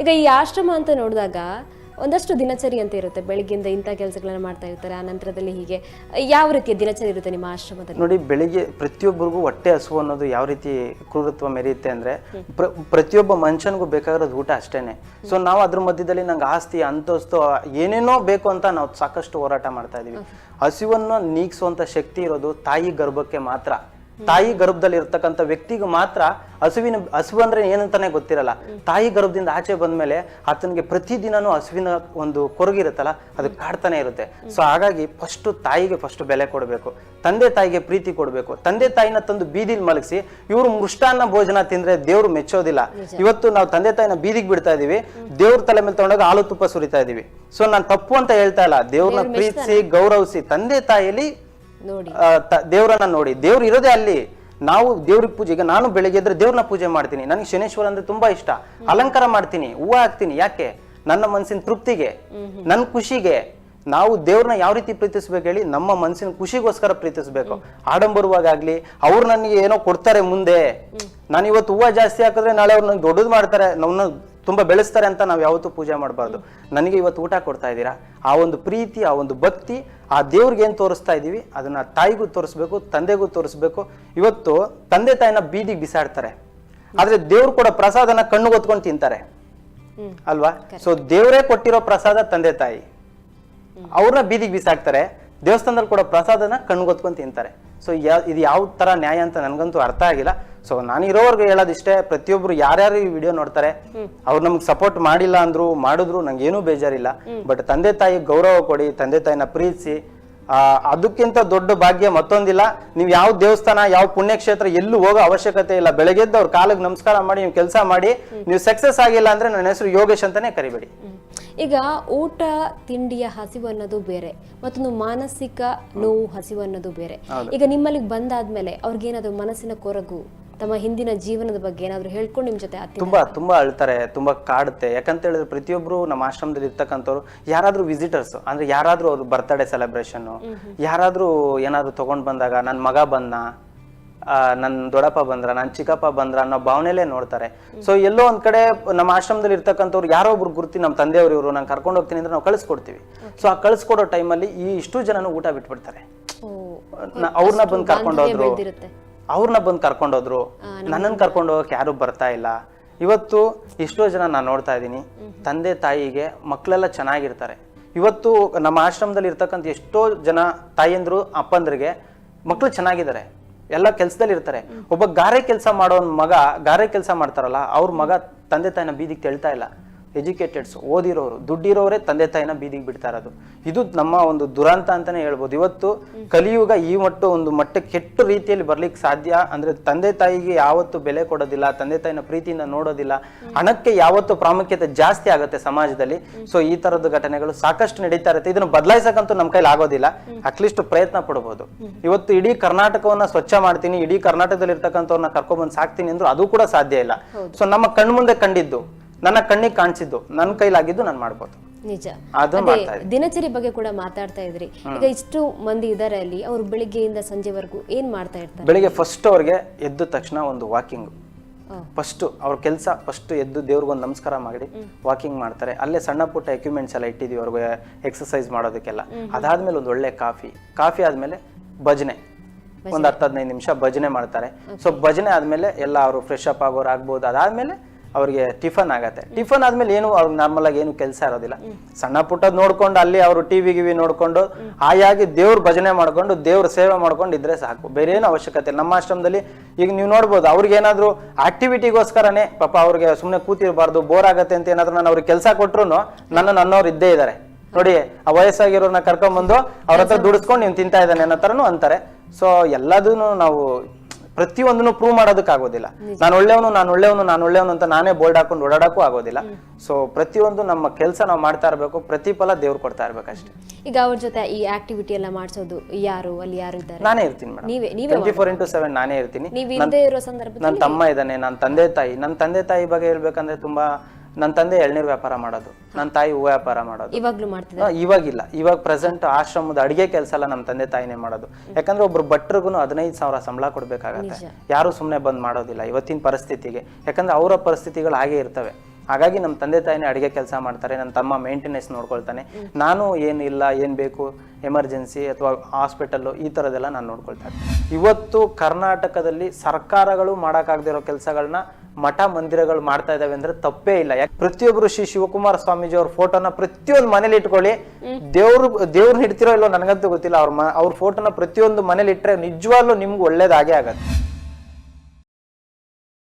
ಈಗ ಈ ಆಶ್ರಮ ಅಂತ ನೋಡಿದಾಗ ಒಂದಷ್ಟು ದಿನಚರಿ ಅಂತ ಇರುತ್ತೆ, ಬೆಳಿಗ್ಗೆಯಿಂದ ಇಂಥ ಕೆಲಸಗಳನ್ನ ಮಾಡ್ತಾ ಇರ್ತಾರೆ, ಆ ನಂತರದಲ್ಲಿ ಹೀಗೆ ಯಾವ ರೀತಿಯ ದಿನಚರಿ ಇರುತ್ತೆ ನಿಮ್ಮ ಆಶ್ರಮದಲ್ಲಿ? ನೋಡಿ, ಬೆಳಿಗ್ಗೆ ಪ್ರತಿಯೊಬ್ಬರಿಗೂ ಹೊಟ್ಟೆ ಹಸುವು ಅನ್ನೋದು ಯಾವ ರೀತಿ ಕ್ರೂರತ್ವ ಮೆರೆಯುತ್ತೆ ಅಂದ್ರೆ ಪ್ರತಿಯೊಬ್ಬ ಮನುಷ್ಯನಿಗೂ ಬೇಕಾಗಿರೋದು ಊಟ ಅಷ್ಟೇನೆ. ಸೊ ನಾವು ಅದ್ರ ಮಧ್ಯದಲ್ಲಿ ನಂಗೆ ಆಸ್ತಿ ಅಂತಸ್ತು ಏನೇನೋ ಬೇಕು ಅಂತ ನಾವು ಸಾಕಷ್ಟು ಹೋರಾಟ ಮಾಡ್ತಾ ಇದೀವಿ. ಹಸಿವನ್ನು ನೀಗಿಸುವಂತ ಶಕ್ತಿ ಇರೋದು ತಾಯಿ ಗರ್ಭಕ್ಕೆ ಮಾತ್ರ. ತಾಯಿ ಗರ್ಭದಲ್ಲಿ ಇರ್ತಕ್ಕಂಥ ವ್ಯಕ್ತಿಗೂ ಮಾತ್ರ ಹಸು ಅಂದ್ರೆ ಏನಂತಾನೆ ಗೊತ್ತಿರಲ್ಲ. ತಾಯಿ ಗರ್ಭದಿಂದ ಆಚೆ ಬಂದ್ಮೇಲೆ ಆತನಿಗೆ ಪ್ರತಿದಿನನೂ ಹಸುವಿನ ಒಂದು ಕೊರಗಿರುತ್ತಲ್ಲ, ಅದು ಕಾಡ್ತಾನೆ ಇರುತ್ತೆ. ಸೊ ಹಾಗಾಗಿ ತಾಯಿಗೆ ಫಸ್ಟ್ ಬೆಲೆ ಕೊಡಬೇಕು, ತಂದೆ ತಾಯಿಗೆ ಪ್ರೀತಿ ಕೊಡಬೇಕು. ತಂದೆ ತಾಯಿನ ತಂದು ಬೀದಿಲಿ ಮಲಗಿಸಿ ಇವರು ಮೃಷ್ಟಾನ್ನ ಭೋಜನ ತಿಂದ್ರೆ ದೇವ್ರು ಮೆಚ್ಚೋದಿಲ್ಲ. ಇವತ್ತು ನಾವು ತಂದೆ ತಾಯಿನ ಬೀದಿಗೆ ಬಿಡ್ತಾ ಇದೀವಿ, ದೇವ್ರ ತಲೆ ಮೇಲೆ ತಗೊಂಡಾಗ ಹಾಲು ತುಪ್ಪ ಸುರಿತಾ ಇದೀವಿ. ಸೊ ನಾನು ತಪ್ಪು ಅಂತ ಹೇಳ್ತಾ ಇಲ್ಲ, ದೇವ್ರನ್ನ ಪ್ರೀತಿಸಿ ಗೌರವಿಸಿ ತಂದೆ ತಾಯಿಯಲ್ಲಿ ದೇವ್ರನ್ನ ನೋಡಿ. ದೇವ್ರು ಇರೋದೇ ಅಲ್ಲಿ. ನಾವು ದೇವ್ರಿಗೆ ಪೂಜೆ, ಈಗ ನಾನು ಬೆಳಿಗ್ಗೆ ಎದ್ರೆ ದೇವ್ರನ್ನ ಪೂಜೆ ಮಾಡ್ತೀನಿ. ನನಗೆ ಶನೇಶ್ವರ ಅಂದ್ರೆ ತುಂಬಾ ಇಷ್ಟ. ಅಲಂಕಾರ ಮಾಡ್ತೀನಿ, ಹೂವು ಹಾಕ್ತೀನಿ. ಯಾಕೆ? ನನ್ನ ಮನಸ್ಸಿನ ತೃಪ್ತಿಗೆ, ನನ್ನ ಖುಷಿಗೆ. ನಾವು ದೇವ್ರನ್ನ ಯಾವ ರೀತಿ ಪ್ರೀತಿಸ್ಬೇಕು ಹೇಳಿ? ನಮ್ಮ ಮನಸ್ಸಿನ ಖುಷಿಗೋಸ್ಕರ ಪ್ರೀತಿಸ್ಬೇಕು. ಆಡಂಬರವಾಗ್ಲಿ ಅವ್ರು ನನಗೆ ಏನೋ ಕೊಡ್ತಾರೆ ಮುಂದೆ, ನಾನು ಇವತ್ತು ಹೂವು ಜಾಸ್ತಿ ಹಾಕಿದ್ರೆ ನಾಳೆ ಅವ್ರು ನಂಗೆ ದೊಡ್ಡದು ಮಾಡ್ತಾರೆ, ನಮ್ಮನ್ನ ತುಂಬಾ ಬೆಳೆಸ್ತಾರೆ ಅಂತ ನಾವು ಯಾವತ್ತೂ ಪೂಜೆ ಮಾಡಬಾರ್ದು. ನನಗೆ ಇವತ್ತು ಊಟ ಕೊಡ್ತಾ ಇದ್ದೀರಾ, ಆ ಒಂದು ಪ್ರೀತಿ, ಆ ಒಂದು ಭಕ್ತಿ, ಆ ದೇವ್ರಿಗೆ ಏನ್ ತೋರಿಸ್ತಾ ಇದೀವಿ ಅದನ್ನ ತಾಯಿಗೂ ತೋರಿಸ್ಬೇಕು, ತಂದೆಗೂ ತೋರಿಸ್ಬೇಕು. ಇವತ್ತು ತಂದೆ ತಾಯಿನ ಬೀದಿಗೆ ಬಿಸಾಡ್ತಾರೆ, ಆದ್ರೆ ದೇವ್ರು ಕೊಡೋ ಪ್ರಸಾದನ ಕಣ್ಣು ಹೊತ್ಕೊಂಡು ತಿಂತಾರೆ ಅಲ್ವಾ? ಸೊ ದೇವ್ರೇ ಕೊಟ್ಟಿರೋ ಪ್ರಸಾದ ತಂದೆ ತಾಯಿ, ಅವ್ರನ್ನ ಬೀದಿಗೆ ಬಿಸಾಕ್ತಾರೆ. ದೇವಸ್ಥಾನದಲ್ಲಿ ಕೊಡೋ ಪ್ರಸಾದನ ಕಣ್ಗೊತ್ಕೊಂಡ್ ತಿಂತಾರೆ. ಸೊ ಇದು ಯಾವ ತರ ನ್ಯಾಯ ಅಂತ ನನ್ಗಂತೂ ಅರ್ಥ ಆಗಿಲ್ಲ. ಸೊ ನಾನು ಇರೋವರ್ಗು ಹೇಳೋದಿಷ್ಟೇ, ಪ್ರತಿಯೊಬ್ರು ಯಾರ್ಯಾರು ಈ ವಿಡಿಯೋ ನೋಡ್ತಾರೆ ಅವ್ರು ನಮ್ಗೆ ಸಪೋರ್ಟ್ ಮಾಡಿಲ್ಲ ಅಂದ್ರು ಮಾಡಿದ್ರು ನಂಗೆ ಏನೂ ಬೇಜಾರಿಲ್ಲ. ಬಟ್ ತಂದೆ ತಾಯಿ ಗೌರವ ಕೊಡಿ, ತಂದೆ ತಾಯಿನ ಪ್ರೀತಿಸಿ. ಅದಕ್ಕಿಂತ ದೊಡ್ಡ ಭಾಗ್ಯ ಮತ್ತೊಂದಿಲ್ಲ. ನೀವು ಯಾವ ದೇವಸ್ಥಾನ, ಯಾವ ಪುಣ್ಯಕ್ಷೇತ್ರ ಎಲ್ಲೂ ಹೋಗೋ ಅವಶ್ಯಕತೆ ಇಲ್ಲ. ಬೆಳಗ್ಗೆದ್ದು ಅವ್ರ ಕಾಲಿಗೆ ನಮಸ್ಕಾರ ಮಾಡಿ ನೀವು ಕೆಲಸ ಮಾಡಿ. ನೀವು ಸಕ್ಸಸ್ ಆಗಿಲ್ಲ ಅಂದ್ರೆ ನನ್ನ ಹೆಸರು ಯೋಗೇಶ್ ಅಂತಾನೆ ಕರಿಬೇಡಿ. ಈಗ ಊಟ ತಿಂಡಿಯ ಹಸಿವು ಅನ್ನೋದು ಬೇರೆ, ಮತ್ತೊಂದು ಮಾನಸಿಕ ನೋವು ಹಸಿವು ಅನ್ನೋದು ಬೇರೆ. ಈಗ ನಿಮ್ಮಲ್ಲಿ ಬಂದಾದ್ಮೇಲೆ ಅವ್ರಿಗೇನಾದ್ರು ಮನಸ್ಸಿನ ಕೊರಗು, ತಮ್ಮ ಹಿಂದಿನ ಜೀವನದ ಬಗ್ಗೆ ಏನಾದ್ರು ಹೇಳ್ಕೊಂಡು ನಿಮ್ ಜೊತೆ ತುಂಬಾ ಅಳ್ತಾರೆ, ತುಂಬಾ ಕಾಡುತ್ತೆ. ಯಾಕಂತ ಹೇಳಿದ್ರೆ ಪ್ರತಿಯೊಬ್ರು ನಮ್ಮ ಆಶ್ರಮದಲ್ಲಿ ಇರ್ತಕ್ಕಂಥವ್ರು ಯಾರಾದ್ರೂ ವಿಸಿಟರ್ಸ್ ಅಂದ್ರೆ ಯಾರಾದ್ರೂ ಅವ್ರು ಬರ್ತ್ಡೇ ಸೆಲೆಬ್ರೇಷನ್, ಯಾರಾದ್ರೂ ಏನಾದ್ರು ತಗೊಂಡ್ ಬಂದಾಗ ನನ್ ಮಗ ಬಂದ, ನನ್ ದೊಡ್ಡಪ್ಪ ಬಂದ್ರ, ನನ್ ಚಿಕ್ಕಪ್ಪ ಬಂದ್ರ ಅನ್ನೋ ಭಾವನೆಲೇ ನೋಡ್ತಾರೆ. ಸೊ ಎಲ್ಲೋ ಒಂದ್ ಕಡೆ ನಮ್ಮ ಆಶ್ರಮದಲ್ಲಿ ಇರ್ತಕ್ಕಂಥವ್ರು ಯಾರೋ ಒಬ್ರು ಗುರ್ತಿ ನಮ್ಮ ತಂದೆಯವರು ಇವರು ನಾನು ಕರ್ಕೊಂಡು ಹೋಗ್ತೀನಿ ಅಂದ್ರೆ ನಾವು ಕಳಿಸ್ಕೊಡ್ತೀವಿ. ಸೊ ಆ ಕಳಿಸ್ಕೊಡೋ ಟೈಮಲ್ಲಿ ಇಷ್ಟು ಜನನು ಊಟ ಬಿಟ್ಬಿಡ್ತಾರೆ. ಅವ್ರನ್ನ ಬಂದು ಕರ್ಕೊಂಡೋದ್ರು, ನನ್ನನ್ನು ಕರ್ಕೊಂಡು ಹೋಗಕ್ಕೆ ಯಾರು ಬರ್ತಾ ಇಲ್ಲ. ಇವತ್ತು ಎಷ್ಟೋ ಜನ ನಾನು ನೋಡ್ತಾ ಇದ್ದೀನಿ, ತಂದೆ ತಾಯಿಗೆ ಮಕ್ಕಳೆಲ್ಲ ಚೆನ್ನಾಗಿರ್ತಾರೆ. ಇವತ್ತು ನಮ್ಮ ಆಶ್ರಮದಲ್ಲಿ ಇರ್ತಕ್ಕಂಥ ಎಷ್ಟೋ ಜನ ತಾಯಿಯಂದ್ರು ಅಪ್ಪಂದ್ರಿಗೆ ಮಕ್ಕಳು ಚೆನ್ನಾಗಿದ್ದಾರೆ, ಎಲ್ಲ ಕೆಲ್ಸದಲ್ಲಿ ಇರ್ತಾರೆ. ಒಬ್ಬ ಗಾರೆ ಕೆಲಸ ಮಾಡೋ ಮಗ ಗಾರೆ ಕೆಲಸ ಮಾಡ್ತಾರಲ್ಲ, ಅವ್ರ ಮಗ ತಂದೆ ತಾಯಿನ ಬೀದಿಗೆ ತೆಳ್ತಾ ಇಲ್ಲ. ಎಜುಕೇಟೆಡ್ಸ್, ಓದಿರೋರು, ದುಡ್ಡಿರೋರೇ ತಂದೆ ತಾಯಿನ ಬೀದಿಗೆ ಬಿಡ್ತಾ ಇರೋದು. ಇದು ನಮ್ಮ ಒಂದು ದುರಂತ ಅಂತಾನೆ ಹೇಳ್ಬೋದು. ಇವತ್ತು ಕಲಿಯುಗ ಈ ಒಂದು ಮಟ್ಟಕ್ಕೆ ಕೆಟ್ಟ ರೀತಿಯಲ್ಲಿ ಬರ್ಲಿಕ್ಕೆ ಸಾಧ್ಯ ಅಂದ್ರೆ ತಂದೆ ತಾಯಿಗೆ ಯಾವತ್ತು ಬೆಲೆ ಕೊಡೋದಿಲ್ಲ, ತಂದೆ ತಾಯಿನ ಪ್ರೀತಿಯಿಂದ ನೋಡೋದಿಲ್ಲ, ಹಣಕ್ಕೆ ಯಾವತ್ತು ಪ್ರಾಮುಖ್ಯತೆ ಜಾಸ್ತಿ ಆಗುತ್ತೆ ಸಮಾಜದಲ್ಲಿ. ಸೊ ಈ ತರದ ಘಟನೆಗಳು ಸಾಕಷ್ಟು ನಡೀತಾ ಇರುತ್ತೆ. ಇದನ್ನು ಬದಲಾಯಿಸಕ್ಕಂತೂ ನಮ್ಮ ಕೈಲಿ ಆಗೋದಿಲ್ಲ, ಅಟ್ಲೀಸ್ಟ್ ಪ್ರಯತ್ನ ಪಡ್ಬೋದು. ಇವತ್ತು ಇಡೀ ಕರ್ನಾಟಕವನ್ನ ಸ್ವಚ್ಛ ಮಾಡ್ತೀನಿ, ಇಡೀ ಕರ್ನಾಟಕದಲ್ಲಿ ಇರ್ತಕ್ಕಂಥವ್ರನ್ನ ಕರ್ಕೊಂಡ್ಬಂದು ಸಾಕ್ತೀನಿ ಅಂದ್ರೂ ಅದು ಕೂಡ ಸಾಧ್ಯ ಇಲ್ಲ. ಸೊ ನಮ್ಮ ಕಣ್ಮುಂದೆ ಕಂಡಿದ್ದು, ನನ್ನ ಕಣ್ಣಿಗೆ ಕಾಣಿಸಿದ್ದು, ನನ್ನ ಕೈಲಾಗಿದ್ದು ನಾನು ಮಾಡ್ಬೋದು. ನಿಜ. ದಿನಚರಿ ಬಗ್ಗೆ ಕೂಡ ಮಾತಾಡ್ತಾ ಇದ್ರಿ. ಈಗ ಇಷ್ಟು ಮಂದಿ ಇದಾರೆ ಅಲ್ಲಿ, ಅವ್ರು ಬೆಳಿಗ್ಗೆಯಿಂದ ಸಂಜೆವರೆಗೂ ಏನ್ ಮಾಡ್ತಾ ಇರ್ತಾರೆ? ಬೆಳಿಗ್ಗೆ ಫಸ್ಟ್ ಅವ್ರಿಗೆ ಎದ್ದ ತಕ್ಷಣ ಒಂದು ವಾಕಿಂಗ್, ಫಸ್ಟ್ ಅವ್ರ ಕೆಲಸ, ಫಸ್ಟ್ ಎದ್ದು ದೇವ್ರಿಗೊಂದು ನಮಸ್ಕಾರ ಮಾಡಿ ವಾಕಿಂಗ್ ಮಾಡ್ತಾರೆ. ಅಲ್ಲೇ ಸಣ್ಣ ಪುಟ್ಟ ಎಕ್ವಿಪ್ಮೆಂಟ್ಸ್ ಎಲ್ಲ ಇಟ್ಟಿದೀವಿ ಅವ್ರಿಗೆ ಎಕ್ಸರ್ಸೈಸ್ ಮಾಡೋದಕ್ಕೆಲ್ಲ. ಅದಾದ್ಮೇಲೆ ಒಂದು ಒಳ್ಳೆ ಕಾಫಿ ಆದ್ಮೇಲೆ ಭಜನೆ, ಒಂದ್ 10-15 ನಿಮಿಷ ಭಜನೆ ಮಾಡ್ತಾರೆ. ಸೊ ಭಜನೆ ಆದ್ಮೇಲೆ ಎಲ್ಲ ಅವರು ಫ್ರೆಶ್ ಅಪ್ ಆಗೋರು ಆಗ್ಬೋದು. ಅದಾದ್ಮೇಲೆ ಅವ್ರಿಗೆ ಟಿಫನ್ ಆಗತ್ತೆ. ಟಿಫನ್ ಆದ್ಮೇಲೆ ಏನು ಅವ್ರಿಗೆ ನಾರ್ಮಲ್ ಆಗಿ ಏನು ಕೆಲಸ ಇರೋದಿಲ್ಲ. ಸಣ್ಣ ಪುಟ್ಟದ್ ನೋಡ್ಕೊಂಡು ಅಲ್ಲಿ ಅವರು ಟಿವಿ ನೋಡ್ಕೊಂಡು ಆಯಾಗಿ ದೇವ್ರ ಭಜನೆ ಮಾಡ್ಕೊಂಡು ದೇವ್ರ ಸೇವೆ ಮಾಡ್ಕೊಂಡು ಇದ್ರೆ ಸಾಕು, ಬೇರೆ ಏನು ಅವಶ್ಯಕತೆ ಇಲ್ಲ. ನಮ್ಮ ಆಶ್ರಮದಲ್ಲಿ ಈಗ ನೀವು ನೋಡ್ಬೋದು, ಅವ್ರಿಗೆ ಏನಾದ್ರು ಆಕ್ಟಿವಿಟಿಗೋಸ್ಕರನೇ ಪಾಪ ಅವ್ರಿಗೆ ಸುಮ್ಮನೆ ಕೂತಿರ್ಬಾರ್ದು, ಬೋರ್ ಆಗತ್ತೆ ಅಂತ ಏನಾದ್ರು ನಾನು ಅವ್ರಿಗೆ ಕೆಲಸ ಕೊಟ್ರು ನನ್ನವ್ರು ಇದ್ದೇ ಇದ್ದಾರೆ ನೋಡಿ. ಆ ವಯಸ್ಸಾಗಿರೋರ್ನ ಕರ್ಕೊಂಡ್ಬಂದು ಅವ್ರ ಹತ್ರ ದುಡಿಸ್ಕೊಂಡು ನೀನ್ ತಿಂತಾ ಇದ್ದಾನೆ ಅನ್ನೋ ತರನು ಅಂತಾರೆ. ಸೊ ಎಲ್ಲದನ್ನು ನಾವು ಪ್ರತಿಯೊಂದನ್ನು ಪ್ರೂವ್ ಮಾಡೋದಕ್ಕಾಗೋದಿಲ್ಲ. ನಾನು ಒಳ್ಳೆಯವನು ಅಂತ ನಾನೇ ಬೋರ್ಡ್ ಹಾಕೊಂಡು ಓಡಾಡಕ್ಕೂ ಆಗೋದಿಲ್ಲ. ಸೊ ಪ್ರತಿಯೊಂದು ನಮ್ಮ ಕೆಲಸ ನಾವು ಮಾಡ್ತಾ ಇರಬೇಕು, ಪ್ರತಿಫಲ ದೇವ್ರು ಕೊಡ್ತಾ ಇರ್ಬೇಕಷ್ಟೇ. ಈಗ ಅವ್ರ ಜೊತೆ ಈ ಆಕ್ಟಿವಿಟಿ ಎಲ್ಲ ಮಾಡಿಸೋದು ಯಾರು ಇದ್ದಾರೆ? ನಾನೇ ಇರ್ತೀನಿ ಮೇಡಮ್, 24/7 ನಾನೇ ಇರ್ತೀನಿ. ನನ್ನ ತಮ್ಮ ಇದ್ದಾನೆ, ನನ್ನ ತಂದೆ ತಾಯಿ ಬಗ್ಗೆ ಹೇಳ್ಬೇಕಂದ್ರೆ ತುಂಬಾ, ನನ್ನ ತಂದೆ ಎಳ್ನೀರು ವ್ಯಾಪಾರ ಮಾಡೋದು, ನನ್ನ ತಾಯಿ ಹೂ ವ್ಯಾಪಾರ ಮಾಡೋದು. ಇವಾಗಿಲ್ಲ, ಇವಾಗ ಪ್ರೆಸೆಂಟ್ ಆಶ್ರಮದ ಅಡಿಗೆ ಕೆಲಸ ಎಲ್ಲ ನಮ್ಮ ತಂದೆ ತಾಯಿನೇ ಮಾಡೋದು. ಯಾಕಂದ್ರೆ ಒಬ್ರು ಭಟ್ರಿಗೂ 15,000 ಸಂಬಳ ಕೊಡ್ಬೇಕಾಗತ್ತೆ. ಯಾರು ಸುಮ್ನೆ ಬಂದ್ ಮಾಡೋದಿಲ್ಲ ಇವತ್ತಿನ ಪರಿಸ್ಥಿತಿಗೆ. ಯಾಕಂದ್ರೆ ಅವರ ಪರಿಸ್ಥಿತಿಗಳು ಹಾಗೆ ಇರ್ತವೆ. ಹಾಗಾಗಿ ನಮ್ಮ ತಂದೆ ತಾಯಿನೇ ಅಡಿಗೆ ಕೆಲಸ ಮಾಡ್ತಾರೆ, ನನ್ನ ತಮ್ಮ ಮೇಂಟೆನೆನ್ಸ್ ನೋಡ್ಕೊಳ್ತಾನೆ, ನಾನು ಏನಿಲ್ಲ ಏನು ಬೇಕು ಎಮರ್ಜೆನ್ಸಿ ಅಥವಾ ಹಾಸ್ಪಿಟಲ್ಲು ಈ ಥರದ್ದೆಲ್ಲ ನಾನು ನೋಡ್ಕೊಳ್ತಾ ಇದ್ದೀನಿ. ಇವತ್ತು ಕರ್ನಾಟಕದಲ್ಲಿ ಸರ್ಕಾರಗಳು ಮಾಡೋಕ್ಕಾಗದಿರೋ ಕೆಲಸಗಳನ್ನ ಮಠ ಮಂದಿರಗಳು ಮಾಡ್ತಾ ಇದಾವೆ ಅಂದ್ರೆ ತಪ್ಪೇ ಇಲ್ಲ. ಯಾಕೆ ಪ್ರತಿಯೊಬ್ಬರು ಶ್ರೀ ಶಿವಕುಮಾರ ಸ್ವಾಮೀಜಿ ಅವ್ರ ಫೋಟೋನ ಪ್ರತಿಯೊಂದು ಮನೇಲಿ ಇಟ್ಕೊಳ್ಳಿ, ದೇವ್ರನ್ನ ಇಡ್ತಿರೋ ಇಲ್ಲೋ ನನಗಂತೂ ಗೊತ್ತಿಲ್ಲ, ಅವ್ರ ಫೋಟೋನ ಪ್ರತಿಯೊಂದು ಮನೇಲಿ ಇಟ್ಟರೆ ನಿಜವಾಗ್ಲೂ ನಿಮ್ಗೆ ಒಳ್ಳೇದಾಗೇ ಆಗತ್ತೆ.